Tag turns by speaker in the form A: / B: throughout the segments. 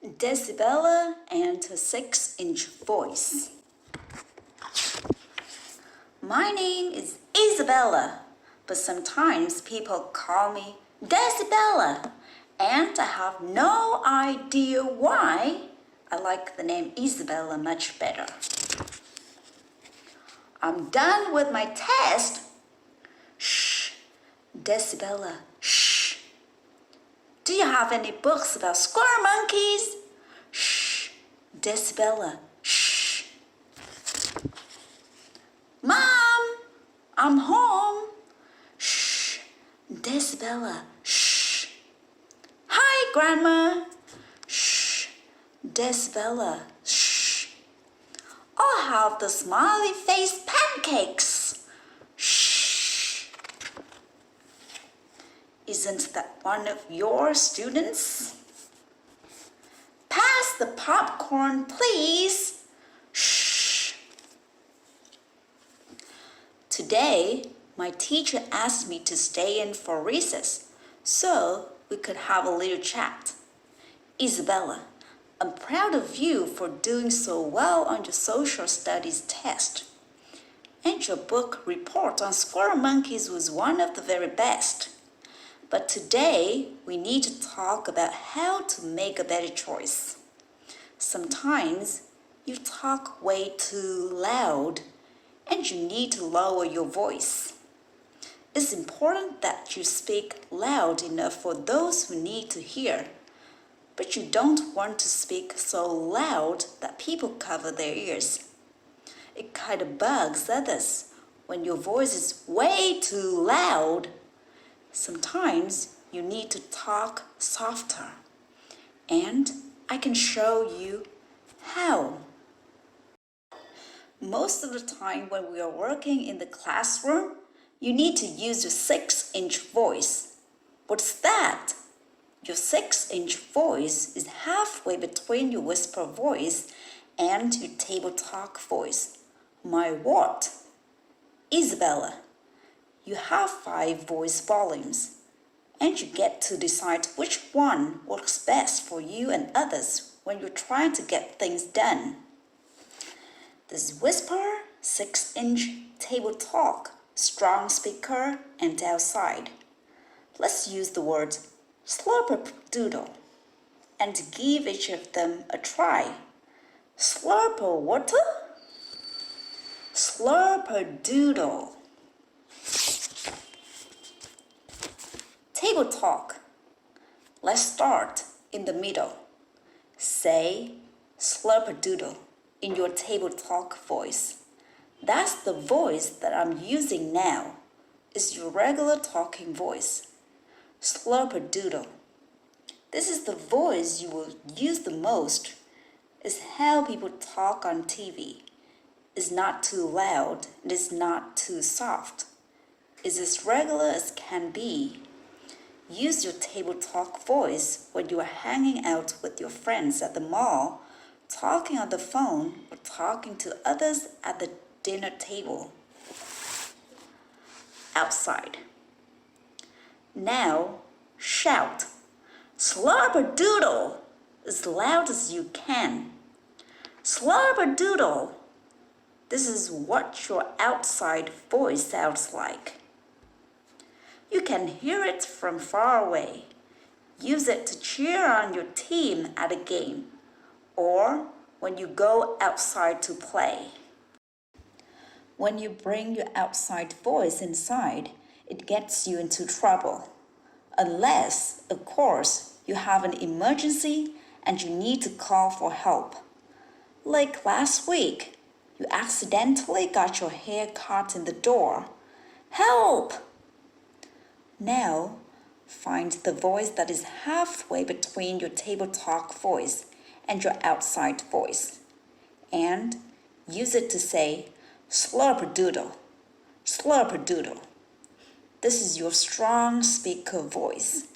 A: Decibella and her 6-inch voice. My name is Isabella, but sometimes people call me Decibella, and I have no idea why. I like the name Isabella much better. I'm done with my test. Shh, Decibella, shh. Do you have any books about squirrel monkeys? Shh, Decibella, shh. Mom, I'm home. Shh, Decibella, shh. Hi, Grandma. Shh, Decibella, shh. I'll have the smiley face pancakes. Shh. Isn't that one of your students? Pass the popcorn, please. Shh. Today, my teacher asked me to stay in for recess so we could have a little chat. Isabella, I'm proud of you for doing so well on your social studies test. And your book report on squirrel monkeys was one of the very best. But today, we need to talk about how to make a better choice. Sometimes you talk way too loud and you need to lower your voice. It's important that you speak loud enough for those who need to hear, but you don't want to speak so loud that people cover their ears. It kind of bugs others when your voice is way too loud. Sometimes you need to talk softer, and I can show you how. Most of the time when we are working in the classroom, you need to use your 6-inch voice. What's that? Your 6-inch voice is halfway between your whisper voice and your table talk voice. My what? Isabella, you have 5 voice volumes, and you get to decide which one works best for you and others when you're trying to get things done. There's whisper, 6-inch, table talk, strong speaker, and outside. Let's use the word slurp-a-doodle and give each of them a try. Slurp-a-water? Slurp-a-doodle. Table talk. Let's start in the middle. Say slurp-a-doodle in your table talk voice. That's the voice that I'm using now. It's your regular talking voice. Slurp-a-doodle. This is the voice you will use the most. It's how people talk on TV. It's not too loud and it's not too soft. It's as regular as can be. Use your table talk voice when you are hanging out with your friends at the mall, talking on the phone, or talking to others at the dinner table. Outside. Now, shout. Slurp-a-doodle as loud as you can. Slurp-a-doodle. This is what your outside voice sounds like. You can hear it from far away. Use it to cheer on your team at a game or when you go outside to play. When you bring your outside voice inside, it gets you into trouble. Unless, of course, you have an emergency and you need to call for help. Like last week, you accidentally got your hair caught in the door. Help! Now, find the voice that is halfway between your table talk voice and your outside voice, and use it to say, slurp-a-doodle, slurp-a-doodle. This is your strong speaker voice.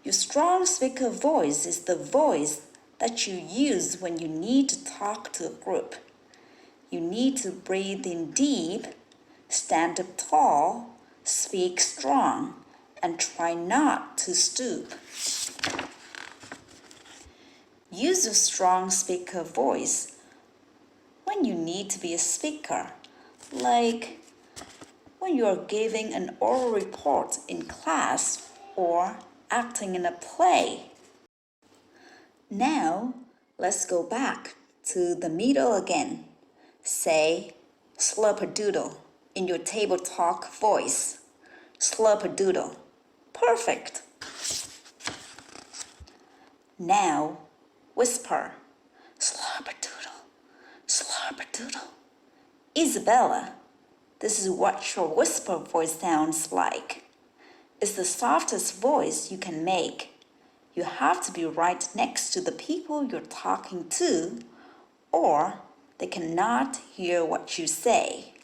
A: Your strong speaker voice is the voice that you use when you need to talk to a group. You need to breathe in deep, stand up tall, speak strong, and try not to stoop. Use a strong speaker voice when you need to be a speaker, like when you are giving an oral report in class or acting in a play. Now, let's go back to the middle again. Say slurpadoodle in your table talk voice. Slurpadoodle. Perfect. Now, whisper. Slurpadoodle, slurpadoodle. Isabella, this is what your whisper voice sounds like. It's the softest voice you can make. You have to be right next to the people you're talking to, or they cannot hear what you say.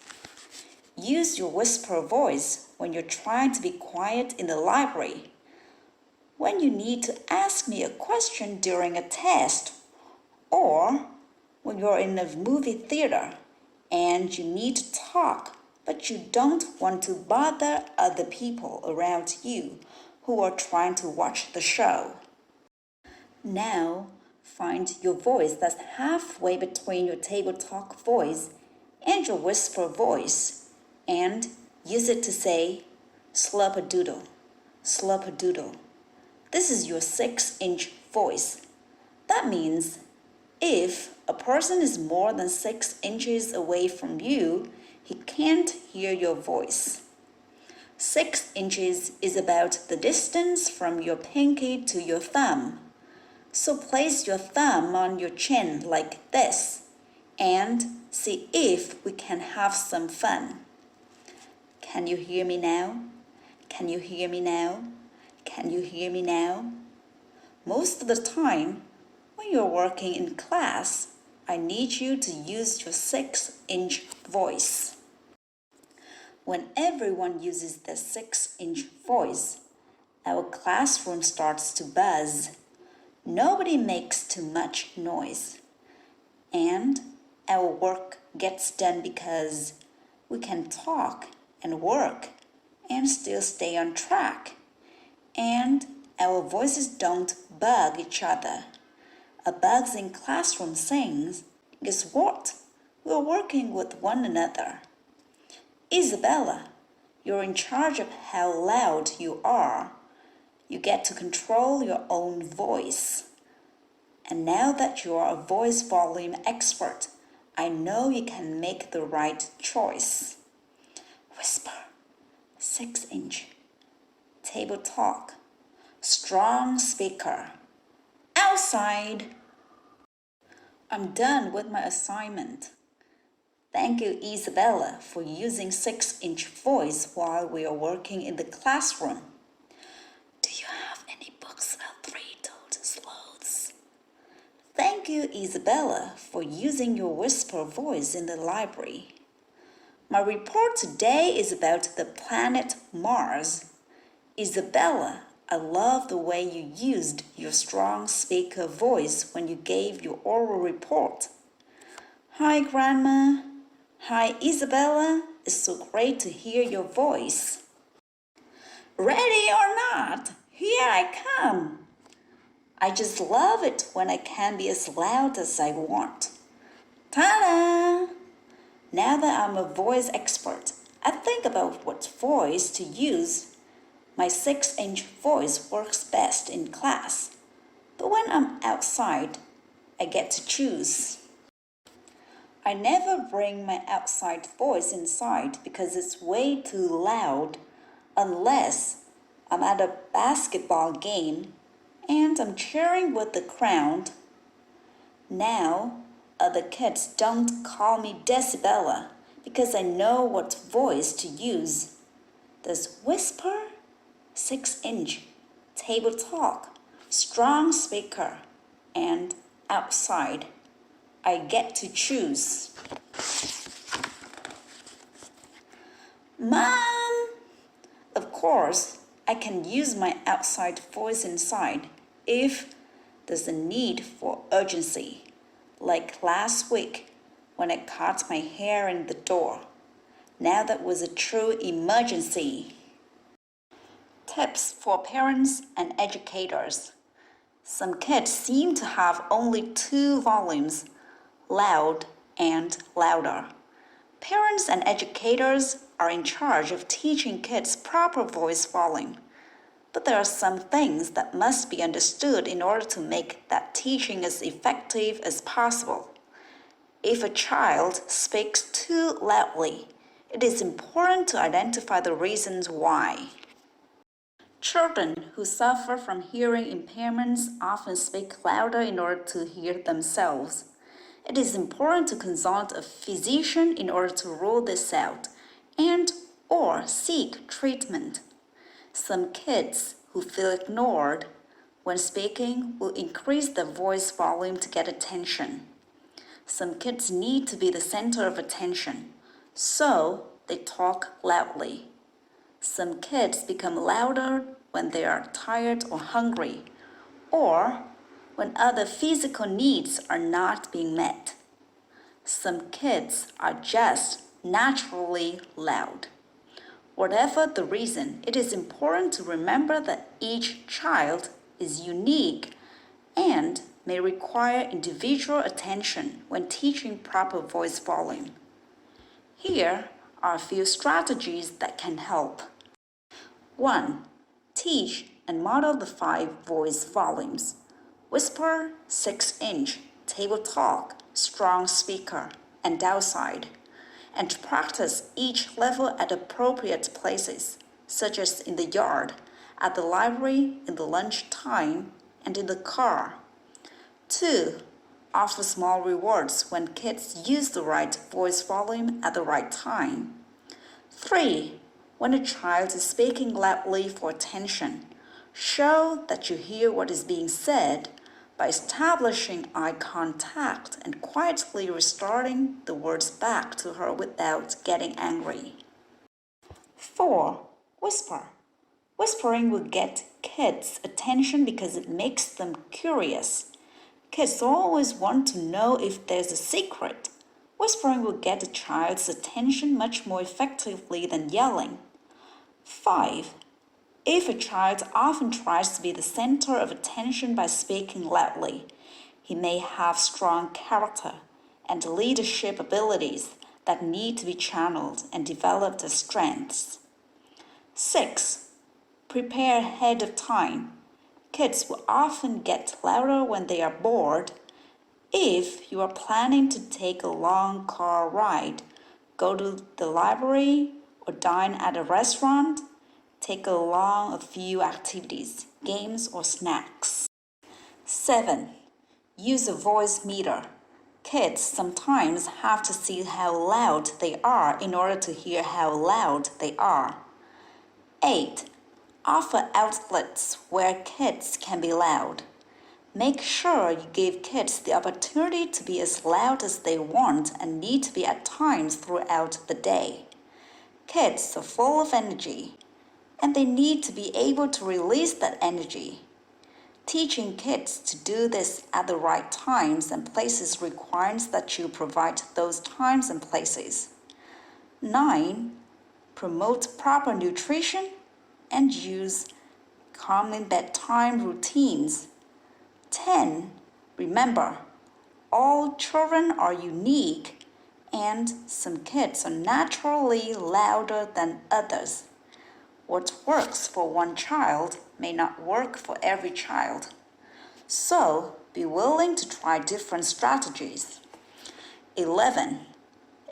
A: Use your whisper voice when you're trying to be quiet in the library, when you need to ask me a question during a test, or when you're in a movie theater and you need to talk but you don't want to bother other people around you who are trying to watch the show. Now, find your voice that's halfway between your table talk voice and your whisper voice and use it to say slurpadoodle, slurpadoodle. This is your 6-inch voice. That means if a person is more than 6 inches away from you, he can't hear your voice. 6 inches is about the distance from your pinky to your thumb. So place your thumb on your chin like this and see if we can have some fun. Can you hear me now? Can you hear me now? Can you hear me now? Most of the time, when you're working in class, I need you to use your 6-inch voice. When everyone uses their 6-inch voice, our classroom starts to buzz. Nobody makes too much noise. And our work gets done because we can talk and work and still stay on track. And our voices don't bug each other. A buzzing classroom sings, guess what? We're working with one another. Isabella, you're in charge of how loud you are. You get to control your own voice. And now that you are a voice volume expert, I know you can make the right choice. Whisper, 6-inch, table talk, strong speaker, outside. I'm done with my assignment. Thank you, Isabella, for using 6-inch voice while we are working in the classroom. Do you have any books about 3-toed sloths? Thank you, Isabella, for using your whisper voice in the library. My report today is about the planet Mars. Isabella, I love the way you used your strong speaker voice when you gave your oral report. Hi, Grandma. Hi, Isabella. It's so great to hear your voice. Ready or not, here I come. I just love it when I can be as loud as I want. Ta-da! Now that I'm a voice expert, I think about what voice to use. My 6-inch voice works best in class, but when I'm outside, I get to choose. I never bring my outside voice inside because it's way too loud unless I'm at a basketball game and I'm cheering with the crowd. Now, other kids don't call me Decibella because I know what voice to use. There's whisper, 6-inch, table talk, strong speaker, and outside. I get to choose. Mom! Of course, I can use my outside voice inside if there's a need for urgency, like last week when I cut my hair in the door. Now that was a true emergency. Tips for parents and educators. Some kids seem to have only two volumes, loud and louder. Parents and educators are in charge of teaching kids proper voice volume. But there are some things that must be understood in order to make that teaching as effective as possible. If a child speaks too loudly, it is important to identify the reasons why. Children who suffer from hearing impairments often speak louder in order to hear themselves. It is important to consult a physician in order to rule this out and/or seek treatment. Some kids who feel ignored when speaking will increase their voice volume to get attention. Some kids need to be the center of attention, so they talk loudly. Some kids become louder when they are tired or hungry, or when other physical needs are not being met. Some kids are just naturally loud. Whatever the reason, it is important to remember that each child is unique and may require individual attention when teaching proper voice volume. Here are a few strategies that can help. 1. Teach and model the 5 voice volumes: whisper, 6-inch, table talk, strong speaker, and outside, and to practice each level at appropriate places, such as in the yard, at the library, in the lunch time, and in the car. 2. Offer small rewards when kids use the right voice volume at the right time. 3. When a child is speaking loudly for attention, show that you hear what is being said by establishing eye contact and quietly restarting the words back to her without getting angry. 4. Whisper. Whispering will get kids' attention because it makes them curious. Kids always want to know if there's a secret. Whispering will get a child's attention much more effectively than yelling. 5. If a child often tries to be the center of attention by speaking loudly, he may have strong character and leadership abilities that need to be channeled and developed as strengths. 6. Prepare ahead of time. Kids will often get louder when they are bored. If you are planning to take a long car ride, go to the library, or dine at a restaurant, take along a few activities, games, or snacks. 7. Use a voice meter. Kids sometimes have to see how loud they are in order to hear how loud they are. 8. Offer outlets where kids can be loud. Make sure you give kids the opportunity to be as loud as they want and need to be at times throughout the day. Kids are full of energy, and they need to be able to release that energy. Teaching kids to do this at the right times and places requires that you provide those times and places. 9. Promote proper nutrition and use calming bedtime routines. 10. Remember, all children are unique, and some kids are naturally louder than others. What works for one child may not work for every child. So, be willing to try different strategies. 11.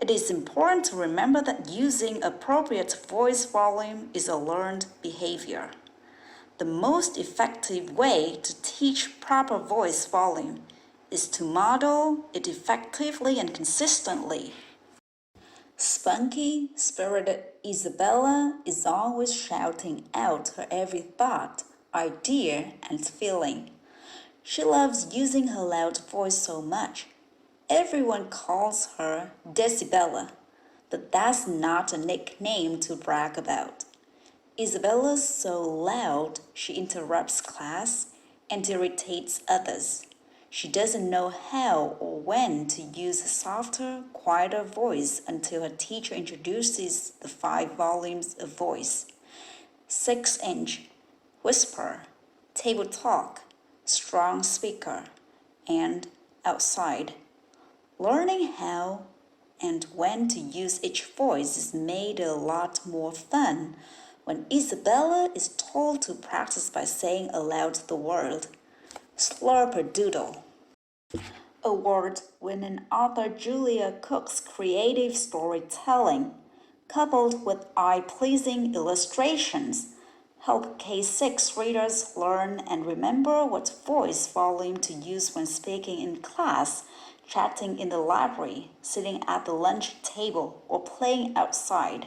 A: It is important to remember that using appropriate voice volume is a learned behavior. The most effective way to teach proper voice volume is to model it effectively and consistently. Spunky, spirited Isabella is always shouting out her every thought, idea, and feeling. She loves using her loud voice so much. Everyone calls her Decibella, but that's not a nickname to brag about. Isabella's so loud she interrupts class and irritates others. She doesn't know how or when to use a softer, quieter voice until her teacher introduces the 5 volumes of voice: 6-inch, whisper, table talk, strong speaker, and outside. Learning how and when to use each voice is made a lot more fun when Isabella is told to practice by saying aloud the word slurperdoodle. Award-winning author Julia Cook's creative storytelling, coupled with eye-pleasing illustrations, help K6 readers learn and remember what voice volume to use when speaking in class, chatting in the library, sitting at the lunch table, or playing outside.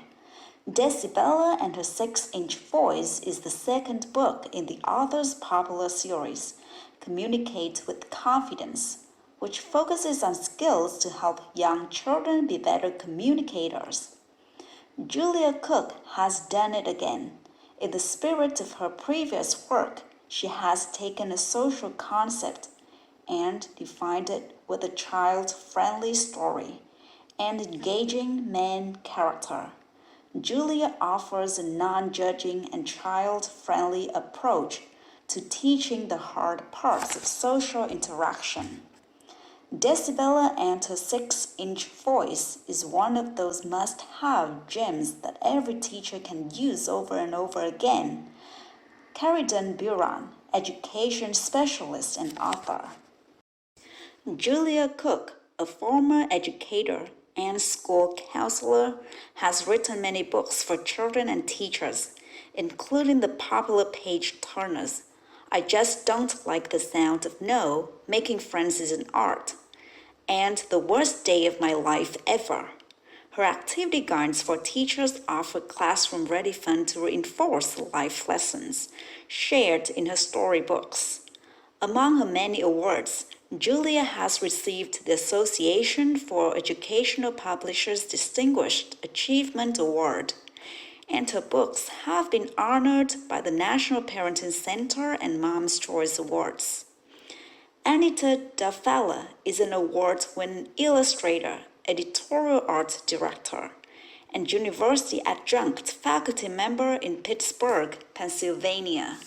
A: Decibella and Her 6-Inch Voice is the second book in the author's popular series, Communicate with Confidence, which focuses on skills to help young children be better communicators. Julia Cook has done it again. In the spirit of her previous work, she has taken a social concept and defined it with a child-friendly story and engaging main character. Julia offers a non-judging and child-friendly approach to teaching the hard parts of social interaction. Decibella and Her 6-Inch Voice is one of those must-have gems that every teacher can use over and over again. Carridon Buran, education specialist and author. Julia Cook, a former educator and school counselor, has written many books for children and teachers, including the popular page turners. I Just Don't Like the Sound of No, Making Friends is an Art, and The Worst Day of My Life Ever. Her activity guides for teachers offer classroom-ready fun to reinforce life lessons shared in her storybooks. Among her many awards, Julia has received the Association for Educational Publishers Distinguished Achievement Award, and her books have been honored by the National Parenting Center and Mom's Choice Awards. Anita Dafella is an award-winning illustrator, editorial art director, and university adjunct faculty member in Pittsburgh, Pennsylvania.